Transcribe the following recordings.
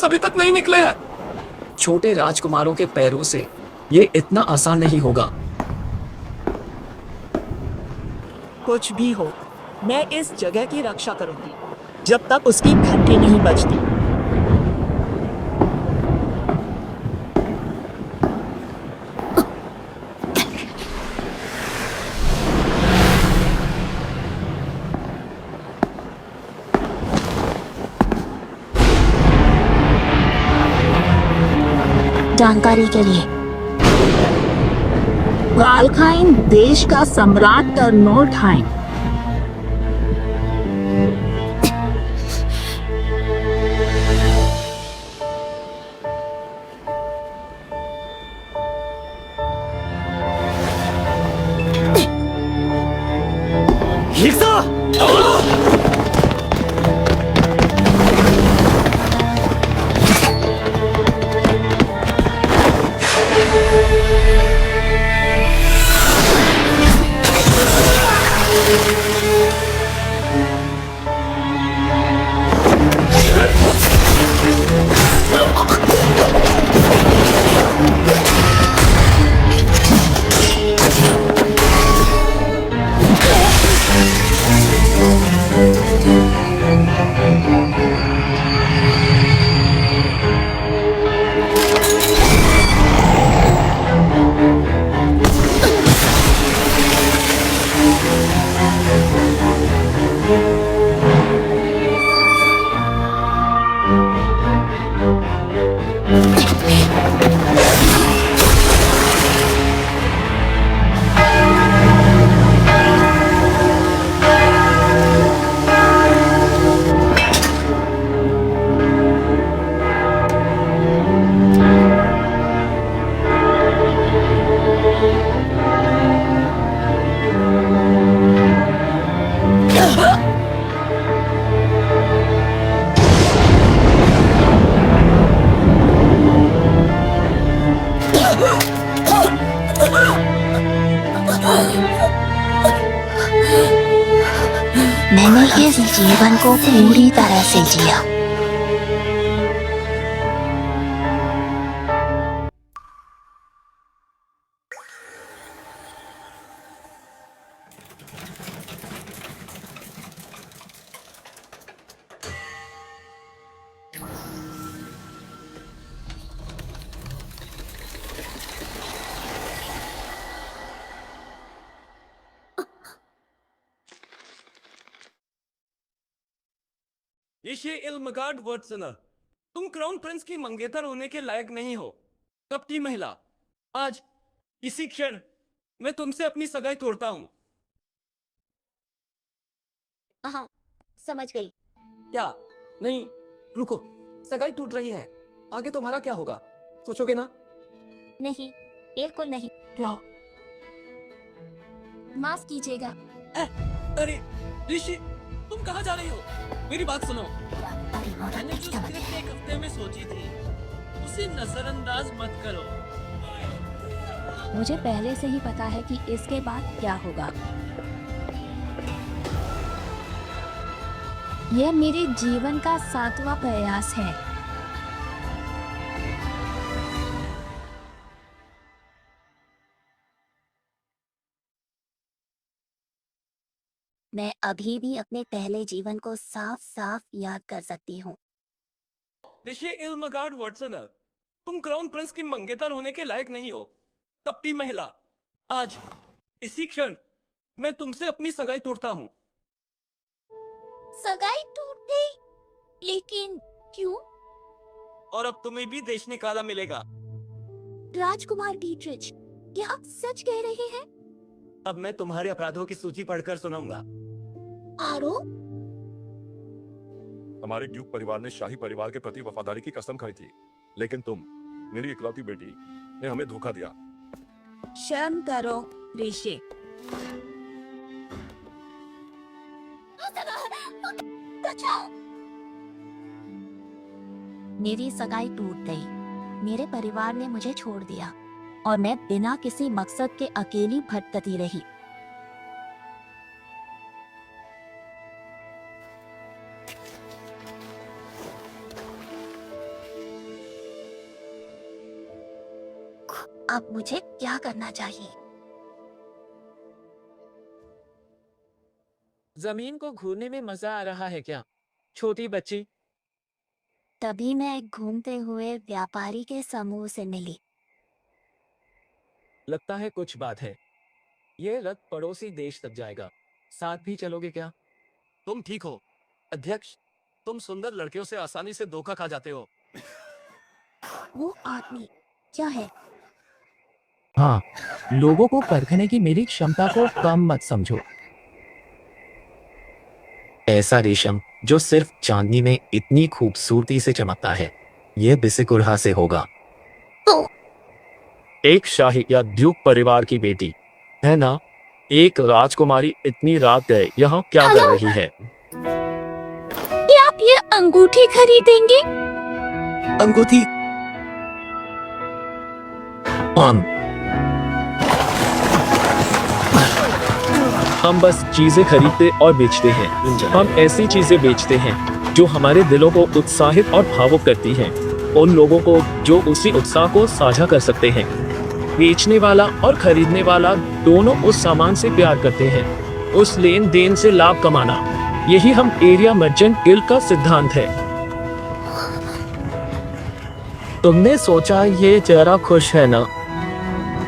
Prince अभी तक नहीं निकले हैं। छोटे राजकुमारों के पैरों से ये इतना आसान नहीं होगा। कुछ भी हो, मैं इस जगह की रक्षा करूंगी जब तक उसकी घंटी नहीं बजती। जानकारी के लिए वालखाइन देश का सम्राट टर्नोल्डहाइम मैंने इस जीवन को पूरी तरह से जिया। ये इल्मगार्ड वर्ड्सनर, तुम क्राउन प्रिंस की मंगेतर होने के लायक नहीं हो। कपटी महिला, आज इसी क्षण मैं तुमसे अपनी सगाई तोड़ता हूँ। हाँ, समझ गई। क्या? नहीं, रुको, सगाई टूट रही है, आगे तुम्हारा क्या होगा? सोचोगे ना? नहीं, बिल्कुल नहीं। क्या? माफ कीजिएगा। अरे ऋषि, तुम कहाँ जा रही हो? मेरी बात सुनो। मैंने जो स्क्रिप्ट एक हफ्ते में सोची थी उसे नजरअंदाज मत करो। मुझे पहले से ही पता है कि इसके बाद क्या होगा। यह मेरे जीवन का 7वां प्रयास है। मैं अभी भी अपने पहले जीवन को साफ साफ याद कर सकती हूँ। ऋषि इल्मगार्ड वर्ड्सनर, तुम क्राउन प्रिंस की मंगेतर होने के लायक नहीं हो। कपटी महिला, आज इसी क्षण मैं तुमसे अपनी सगाई तोड़ता हूँ। सगाई टूट गई, लेकिन क्यों? और अब तुम्हें भी देश निकाला मिलेगा। राजकुमार डीट्रिच, क्या आप सच कह रहे हैं? अब मैं तुम्हारे अपराधों की सूची पढ़कर सुनाऊंगा। आरोप? हमारे ड्यूक परिवार ने शाही परिवार के प्रति वफादारी की कसम खाई थी, लेकिन तुम, मेरी इकलौती बेटी, ने हमें धोखा दिया। शर्म करो ऋषि। मेरी सगाई टूट गई, मेरे परिवार ने मुझे छोड़ दिया और मैं बिना किसी मकसद के अकेली भटकती रही। अब मुझे क्या करना चाहिए? जमीन को घूरने में मजा आ रहा है क्या, छोटी बच्ची? तभी मैं एक घूमते हुए व्यापारी के समूह से मिली। लगता है कुछ बात है। ये रथ पड़ोसी देश तक जाएगा। साथ भी चलोगे क्या? तुम ठीक हो अध्यक्ष? तुम सुंदर लड़कियों से आसानी से धोखा खा जाते हो। वो आदमी क्या है? हाँ, लोगों को परखने की मेरी क्षमता को कम मत समझो। ऐसा रेशम जो सिर्फ चांदनी में इतनी खूबसूरती से चमकता है, यह बिसिकुरहा से होगा। तो एक शाही या ड्यूक परिवार की बेटी है ना? एक राजकुमारी इतनी रात गए यहाँ क्या कर हेलो? रही है? क्या आप ये अंगूठी खरीदेंगे? अंगूठी? हम बस चीजें खरीदते और बेचते हैं। हम ऐसी चीजें बेचते हैं जो हमारे दिलों को उत्साहित और भावुक करती हैं, उन लोगों को जो उसी उत्साह को साझा कर सकते हैं। बेचने वाला और खरीदने वाला दोनों उस सामान से प्यार करते हैं, उस लेन देन से लाभ कमाना। यही हम एरिया मर्चेंट गिल्ड का सिद्धांत है। तुमने सोचा ये चेहरा खुश है ना?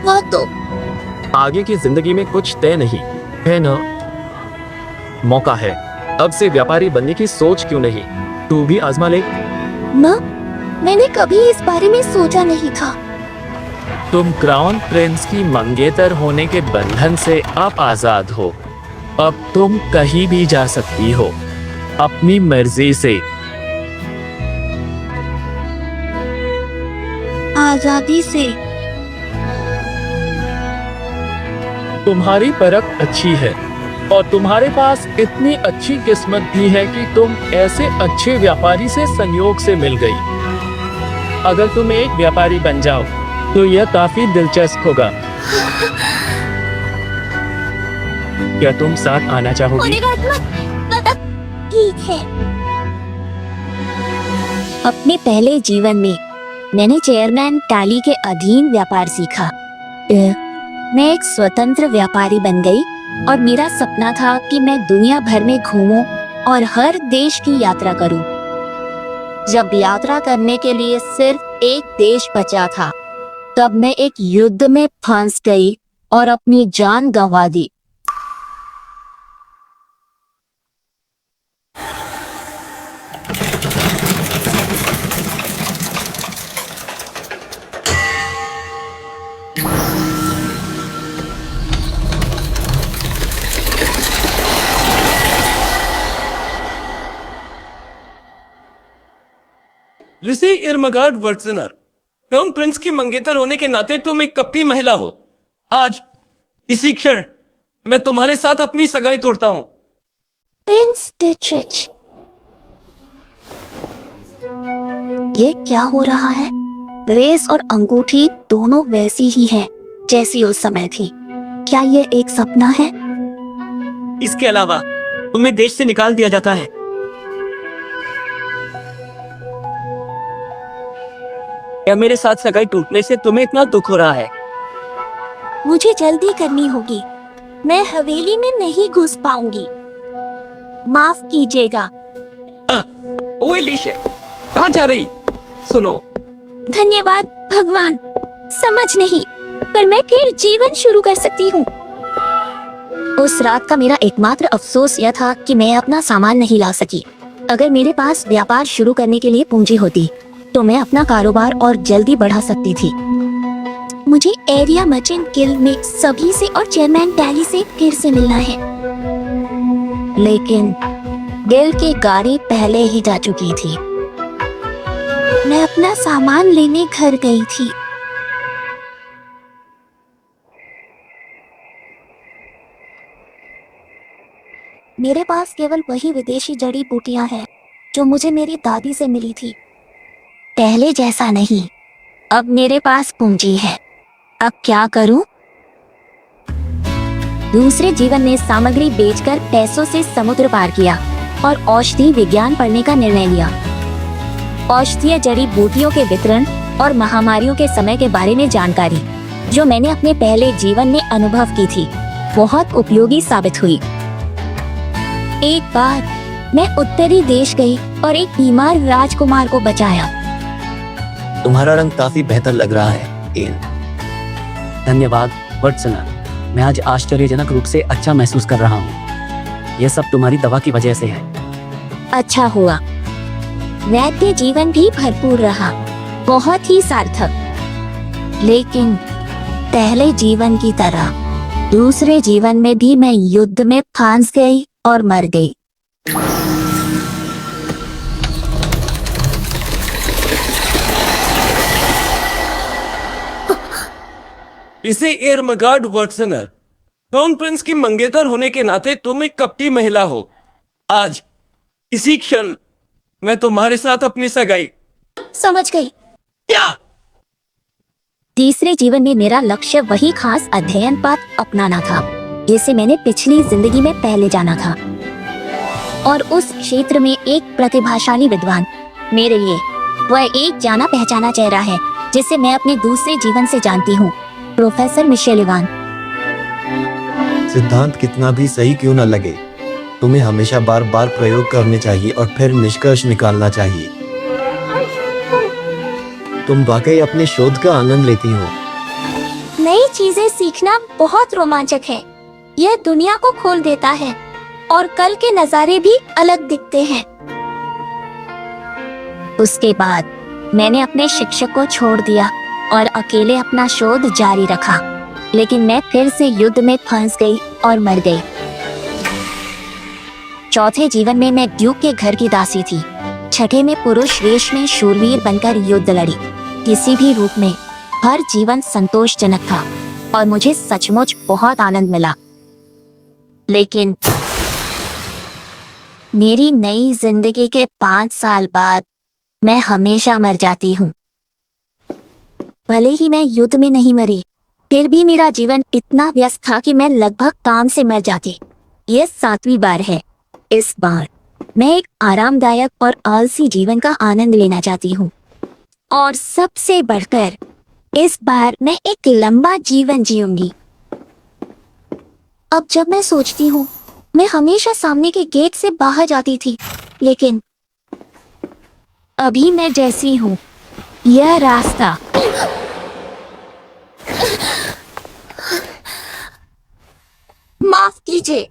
वो तो आगे की जिंदगी में कुछ तय नहीं है ना? मौका है, अब से व्यापारी बनने की सोच क्यों नहीं? तू भी आजमा ले। माँ, मैंने कभी इस बारे में सोचा नहीं था। तुम क्राउन प्रिंस की मंगेतर होने के बंधन से अब आजाद हो। अब तुम कहीं भी जा सकती हो, अपनी मर्जी से। आजादी से? तुम्हारी परख अच्छी है और तुम्हारे पास इतनी अच्छी किस्मत भी है कि तुम ऐसे अच्छे व्यापारी से संयोग से मिल गई। अगर तुम एक व्यापारी बन जाओ तो यह काफी दिलचस्प होगा। क्या तुम साथ आना चाहोगी? ठीक है। अपने पहले जीवन में मैंने चेयरमैन टैली के अधीन व्यापार सीखा। मैं एक स्वतंत्र व्यापारी बन गई और मेरा सपना था कि मैं दुनिया भर में घूमूं और हर देश की यात्रा करूं। जब यात्रा करने के लिए सिर्फ एक देश बचा था, तब मैं एक युद्ध में फंस गई और अपनी जान गंवा दी। ऋषि इर्मगार्ड वर्त्सनर, क्राउन प्रिंस की मंगेतर होने के नाते तुम एक कपटी महिला हो। आज इसी क्षण मैं तुम्हारे साथ अपनी सगाई तोड़ता हूँ। प्रिंस डिट्रिच, ये क्या हो रहा है? रेस और अंगूठी दोनों वैसी ही हैं जैसी उस समय थी। क्या ये एक सपना है? इसके अलावा तुम्हें देश से निकाल दिया जाता है। क्या मेरे साथ सगाई टूटने से तुम्हें इतना दुख हो रहा है? मुझे जल्दी करनी होगी। मैं हवेली में नहीं घुस पाऊंगी। माफ कीजिएगा। ओए लीशे, कहाँ जा रही? सुनो, धन्यवाद भगवान। समझ नहीं, पर मैं फिर जीवन शुरू कर सकती हूँ। उस रात का मेरा एकमात्र अफसोस यह था कि मैं अपना सामान नहीं ला सकी। अगर मेरे पास व्यापार शुरू करने के लिए पूंजी होती तो मैं अपना कारोबार और जल्दी बढ़ा सकती थी। मुझे एरिया मर्चेंट गिल्ड में सभी से और चेयरमैन टैली से फिर से मिलना है, लेकिन गिल्ड की गाड़ी पहले ही जा चुकी थी। मैं अपना सामान लेने घर गई थी। मेरे पास केवल वही विदेशी जड़ी बूटियां हैं जो मुझे मेरी दादी से मिली थी। पहले जैसा नहीं, अब मेरे पास पूंजी है। अब क्या करूं? दूसरे जीवन में सामग्री बेचकर पैसों से समुद्र पार किया और औषधि विज्ञान पढ़ने का निर्णय लिया। औषधीय जड़ी बूटियों के वितरण और महामारियों के समय के बारे में जानकारी जो मैंने अपने पहले जीवन में अनुभव की थी बहुत उपयोगी साबित हुई। एक बार मैं उत्तरी देश गई और एक बीमार राजकुमार को बचाया। तुम्हारा रंग काफी बेहतर लग रहा है एन। धन्यवाद वत्सना, मैं आज आश्चर्यजनक रूप से अच्छा महसूस कर रहा हूँ। यह सब तुम्हारी दवा की वजह से है। अच्छा हुआ। वैद्य जीवन भी भरपूर रहा, बहुत ही सार्थक। लेकिन पहले जीवन की तरह दूसरे जीवन में भी मैं युद्ध में फंस गई और मर गई। इसे एरमगार्ड वर्टसनर, क्राउन प्रिंस की मंगेतर होने के नाते तुम एक कपटी महिला हो। आज इसी क्षण मैं तुम्हारे साथ अपनी सगाई। समझ गई। क्या? तीसरे जीवन में मेरा लक्ष्य वही खास अध्ययन पाठ अपनाना था जिसे मैंने पिछली जिंदगी में पहले जाना था, और उस क्षेत्र में एक प्रतिभाशाली विद्वान मेरे लिए वह एक जाना पहचाना चेहरा है जिसे मैं अपने दूसरे जीवन से जानती हूँ, प्रोफेसर मिशेल इवान। सिद्धांत कितना भी सही क्यों न लगे, तुम्हें हमेशा बार बार प्रयोग करने चाहिए और फिर निष्कर्ष निकालना चाहिए। तुम वाकई अपने शोध का आनंद लेती हो। नई चीजें सीखना बहुत रोमांचक है। यह दुनिया को खोल देता है और कल के नजारे भी अलग दिखते हैं। उसके बाद मैंने अपने शिक्षक को छोड़ दिया और अकेले अपना शोध जारी रखा, लेकिन मैं फिर से युद्ध में फंस गई और मर गई। चौथे जीवन में मैं ड्यूक के घर की दासी थी। छठे में पुरुष वेश में शूरवीर बनकर युद्ध लड़ी। किसी भी रूप में हर जीवन संतोषजनक था और मुझे सचमुच बहुत आनंद मिला। लेकिन मेरी नई जिंदगी के 5 साल बाद मैं हमेशा मर जाती हूँ। भले ही मैं युद्ध में नहीं मरी, फिर भी मेरा जीवन इतना व्यस्त था कि मैं लगभग काम से मर जाती। यह 7वीं बार है। इस बार मैं एक आरामदायक और आलसी जीवन का आनंद लेना चाहती हूँ, और सबसे बढ़कर इस बार मैं एक लंबा जीवन जीऊंगी। अब जब मैं सोचती हूँ, मैं हमेशा सामने के गेट से बाहर जाती थी, लेकिन अभी मैं जैसी हूँ, यह रास्ता माफ कीजिए।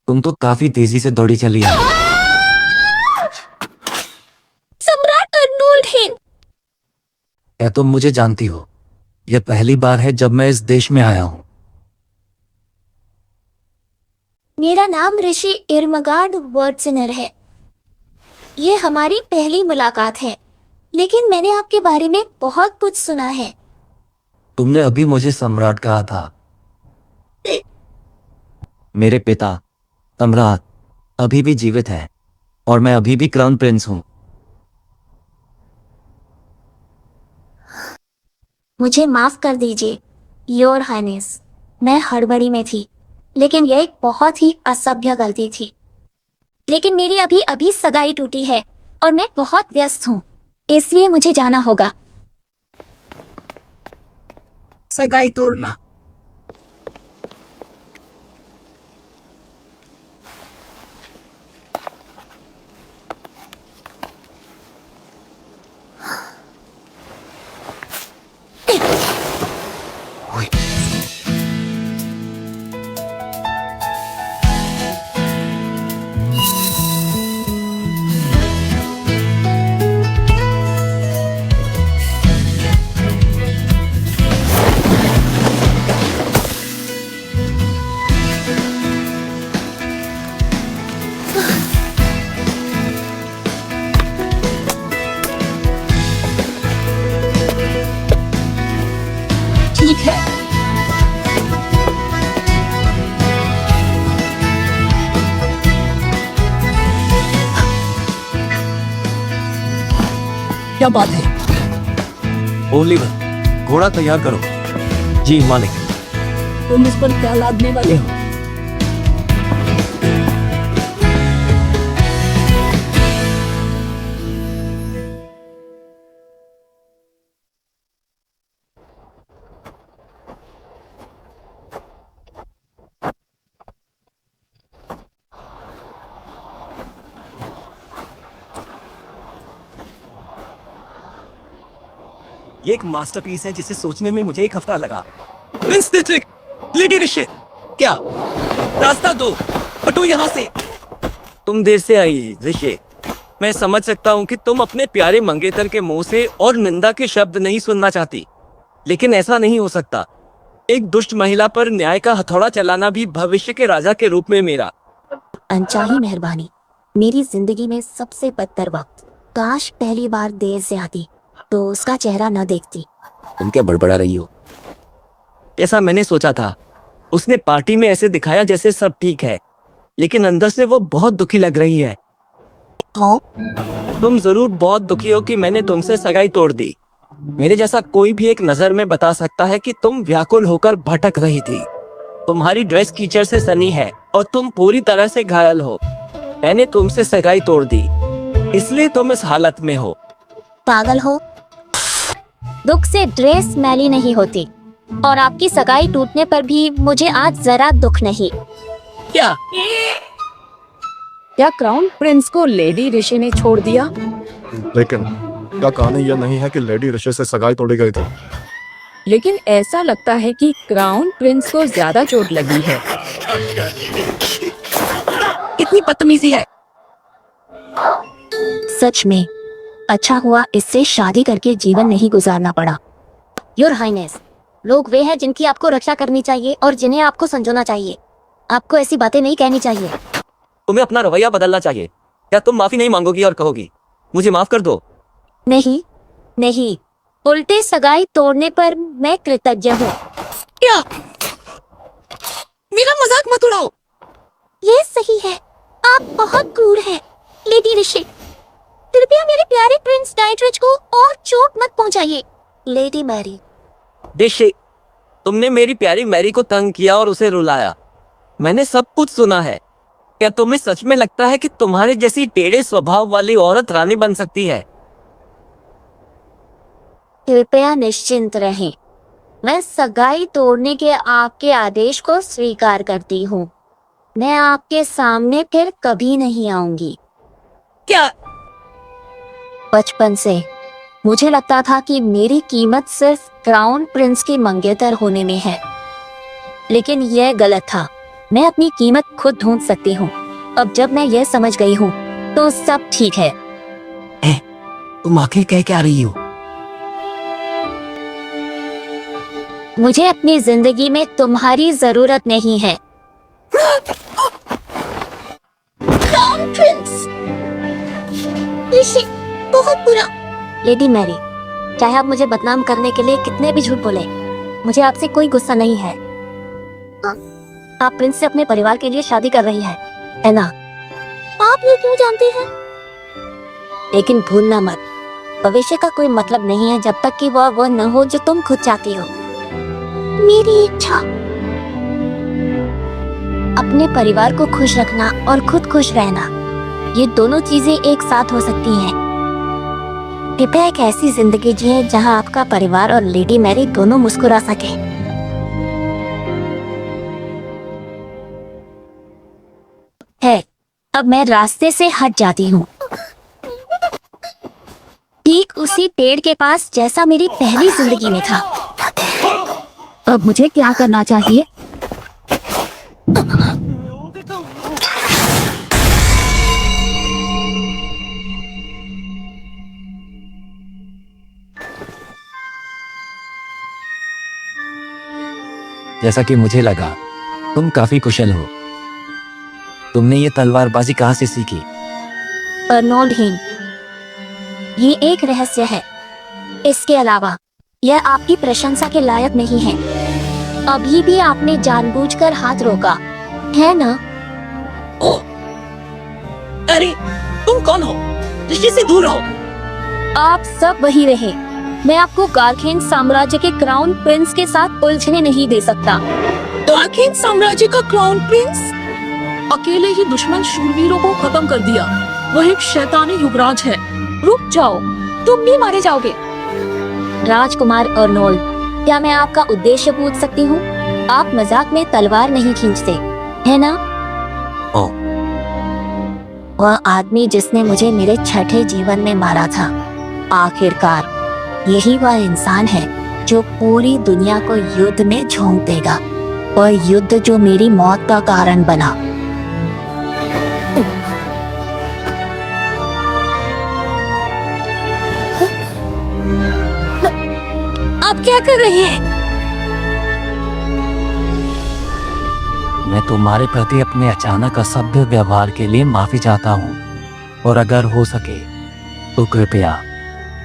तुम तो काफी तेजी से दौड़ी चली है। सम्राट अर्नोल्ड हिन। क्या तुम मुझे जानती हो? यह पहली बार है जब मैं इस देश में आया हूँ। मेरा नाम ऋषि एरमगार्ड वर्टसनर है। ये हमारी पहली मुलाकात है, लेकिन मैंने आपके बारे में बहुत कुछ सुना है। तुमने अभी मुझे सम्राट कहा था। मेरे पिता सम्राट अभी भी जीवित है और मैं अभी भी क्राउन प्रिंस हूँ। मुझे माफ कर दीजिए योर हाइनेस, मैं हड़बड़ी में थी, लेकिन यह एक बहुत ही असभ्य गलती थी। लेकिन मेरी अभी अभी सगाई टूटी है और मैं बहुत व्यस्त हूँ, इसलिए मुझे जाना होगा। सगाई तोड़ना। ठीक है। क्या बात है? ओलिवर, घोड़ा तैयार करो। जी मालिक। तुम इस पर क्या लादने वाले हो? ये एक मास्टरपीस है जिसे सोचने में मुझे 1 हफ्ता लगा। प्रिंस डिस्ट्रिक्ट, लेडी ऋषि, क्या रास्ता दो, हटो यहाँ से। तुम देर से आई ऋषि। मैं समझ सकता हूँ कि तुम अपने प्यारे मंगेतर के मुंह से और निंदा के शब्द नहीं सुनना चाहती, लेकिन ऐसा नहीं हो सकता। एक दुष्ट महिला पर न्याय का हथौड़ा चलाना भी भविष्य के राजा के रूप में मेरा। अनचाही मेहरबानी, मेरी जिंदगी में सबसे बदतर वक्त। काश पहली बार देर से आती तो उसका चेहरा न देखती। तुम क्या बड़बड़ा रही हो? ऐसा मैंने सोचा था। उसने पार्टी में ऐसे दिखाया जैसे सब ठीक है, लेकिन अंदर से वो बहुत दुखी लग रही है। हाँ? तुम जरूर बहुत दुखी हो कि मैंने तुमसे सगाई तोड़ दी। मेरे जैसा कोई भी एक नजर में बता सकता है कि तुम व्याकुल होकर भटक रही थी। तुम्हारी ड्रेस कीचड़ से सनी है और तुम पूरी तरह से घायल हो। मैंने तुमसे सगाई तोड़ दी, इसलिए तुम इस हालत में हो। पागल हो? दुख से ड्रेस मैली नहीं होती, और आपकी सगाई टूटने पर भी मुझे आज जरा दुख नहीं। क्या क्राउन प्रिंस को लेडी ऋषि ने छोड़ दिया? लेकिन क्या कहानी यह नहीं है कि लेडी ऋषि से सगाई तोड़ी गई थी? लेकिन ऐसा लगता है कि क्राउन प्रिंस को ज्यादा चोट लगी है। कितनी बदतमीजी है। सच में अच्छा हुआ इससे शादी करके जीवन नहीं गुजारना पड़ा। योर हाइनेस, लोग वे हैं जिनकी आपको रक्षा करनी चाहिए और जिन्हें आपको संजोना चाहिए। आपको ऐसी बातें नहीं कहनी चाहिए। तुम्हें अपना रवैया बदलना चाहिए। क्या तुम माफी नहीं मांगोगी और कहोगी मुझे माफ कर दो? नहीं नहीं, उल्टे सगाई तोड़ने पर मैं कृतज्ञ हूँ। क्या? मेरा मजाक मत उड़ाओ। ये सही है, आप बहुत क्रूर हैं, लेडी ऋषि। कृपया मेरे प्यारे प्रिंस डाइट्रिच को और चोट मत पहुंचाइए। Lady Mary. ऋषि, तुमने मेरी प्यारी मैरी को तंग किया और उसे रुलाया। मैंने सब कुछ सुना है। क्या तुम्हें सच में लगता है कि तुम्हारे जैसी टेढ़े स्वभाव वाली औरत रानी बन सकती है? कृपया निश्चिंत रहें, मैं सगाई तोड़ने के आपके आदेश को स्वीकार करती हूँ। मैं आपके सामने फिर कभी नहीं आऊंगी। क्या? बचपन से मुझे लगता था कि मेरी कीमत सिर्फ क्राउन प्रिंस के मंगेतर होने में है, लेकिन यह गलत था। मैं अपनी कीमत खुद ढूंढ सकती हूँ। अब जब मैं यह समझ गई हूँ तो सब ठीक है। तुम आखिर कह क्या रही हो? मुझे अपनी जिंदगी में तुम्हारी जरूरत नहीं है। क्राउन प्रिंस ऋषि, बहुत बुरा। लेडी मैरी, चाहे आप मुझे बदनाम करने के लिए कितने भी झूठ बोले, मुझे आपसे कोई गुस्सा नहीं है। आप प्रिंस से अपने परिवार के लिए शादी कर रही है ना? आप ये क्यों जानते हैं? लेकिन भूलना मत, भविष्य का कोई मतलब नहीं है जब तक कि वह न हो जो तुम खुद चाहती हो। मेरी इच्छा अपने परिवार को खुश रखना और खुद खुश रहना, ये दोनों चीजें एक साथ हो सकती हैं। कृपया एक ऐसी जिंदगी जिए जहां आपका परिवार और लेडी मैरी दोनों मुस्कुरा सके। है, अब मैं रास्ते से हट जाती हूँ, ठीक उसी पेड़ के पास जैसा मेरी पहली जिंदगी में था। अब मुझे क्या करना चाहिए? जैसा कि मुझे लगा, तुम काफी कुशल हो। तुमने ये तलवारबाजी कहाँ से सीखी? अर्नोल्ड हिन, ये एक रहस्य है। इसके अलावा यह आपकी प्रशंसा के लायक नहीं है। अभी भी आपने जानबूझकर हाथ रोका है ना? ओह, अरे तुम कौन हो? ऋषि से दूर रहो। आप सब वही रहे। मैं आपको गार्खेन साम्राज्य के क्राउन प्रिंस के साथ उलझने नहीं दे सकता। डार्किन साम्राज्य का क्राउन प्रिंस अकेले ही दुश्मन शूरवीरों को खत्म कर दिया। वह एक शैतानी युवराज है। रुक जाओ, तुम भी मारे जाओगे। राजकुमार अर्नोल्ड, क्या मैं आपका उद्देश्य पूछ सकती हूँ? आप मजाक में तलवार नहीं खींचते, है ना? ओ। वह आदमी जिसने मुझे मेरे छठे जीवन में मारा था, आखिरकार यही वह इंसान है जो पूरी दुनिया को युद्ध में झोंक देगा, और युद्ध जो मेरी मौत का कारण बना। आप क्या कर रही हैं? मैं तुम्हारे प्रति अपने अचानक असभ्य व्यवहार के लिए माफी चाहता हूँ, और अगर हो सके तो कृपया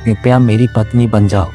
कृपया मेरी पत्नी बन जाओ।